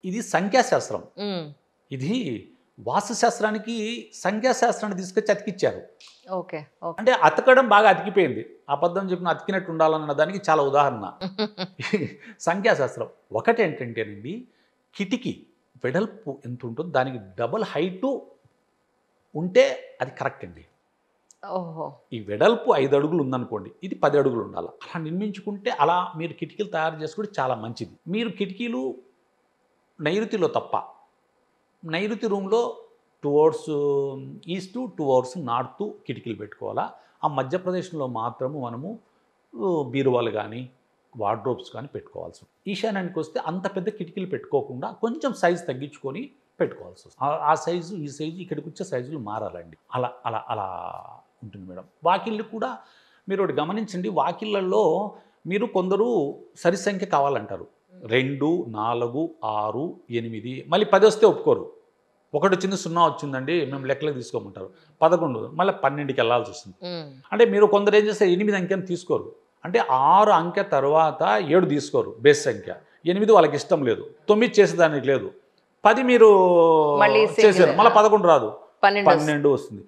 ఇది సంఖ్యాశాస్త్రం. ఇది వాస్తుశాస్త్రానికి సంఖ్యాశాస్త్రాన్ని తీసుకొచ్చి అతికిచ్చారు. ఓకే. ఓకే. అంటే అతకడం బాగా అతికిపోయింది. అబద్ధం చెప్పిన అతికినట్టు ఉండాలన్న దానికి చాలా ఉదాహరణ సంఖ్యాశాస్త్రం. ఒకటేంటంటేనండి, కిటికీ వెడల్పు ఎంత ఉంటుందో దానికి డబుల్ హైటు ఉంటే అది కరెక్ట్ అండి. ఓహో! ఈ వెడల్పు 5 అడుగులు ఉందనుకోండి, ఇది 10 అడుగులు ఉండాలి. అలా నిర్మించుకుంటే అలా మీరు కిటికీలు తయారు చేసుకుంటే చాలా మంచిది. మీరు కిటికీలు నైరుతిలో తప్ప, నైరుతి రూమ్లో టువర్డ్స్ ఈస్ట్, టువర్డ్స్ నార్త్ కిటికీలు పెట్టుకోవాలా. ఆ మధ్యప్రదేశ్లో మాత్రము మనము బీరువాలు కానీ వార్డ్రోబ్స్ కానీ పెట్టుకోవాల్సి ఉంటుంది. ఈశాన్యానికి వస్తే అంత పెద్ద కిటికీలు పెట్టుకోకుండా కొంచెం సైజు తగ్గించుకొని పెట్టుకోవాల్సి వస్తుంది. ఆ సైజు ఈ సైజు ఇక్కడికి వచ్చే సైజులు మారాలండి. అలా అలా అలా ఉంటుంది మేడం. వాకిళ్ళు కూడా మీరు ఒకటి గమనించండి, వాకిళ్ళల్లో మీరు కొందరు సరి సంఖ్య కావాలంటారు. 2, 4, 6, 8 మళ్ళీ 10 వస్తే ఒప్పుకోరు. ఒకటి వచ్చింది 0 వచ్చిందండి మేము లెక్కలకు తీసుకోమంటారు. 11 మళ్ళీ 12కి వెళ్ళాల్సి వస్తుంది. అంటే మీరు కొందరు ఏం చేస్తారు, 8 అంకెను తీసుకోరు. అంటే 6 అంకె తర్వాత 7 తీసుకోరు బేస్ సంఖ్య. 8 వాళ్ళకి ఇష్టం లేదు, 9 చేసేదానికి లేదు, 10 మీరు చేశారు, మళ్ళీ 11 రాదు, 12 వస్తుంది.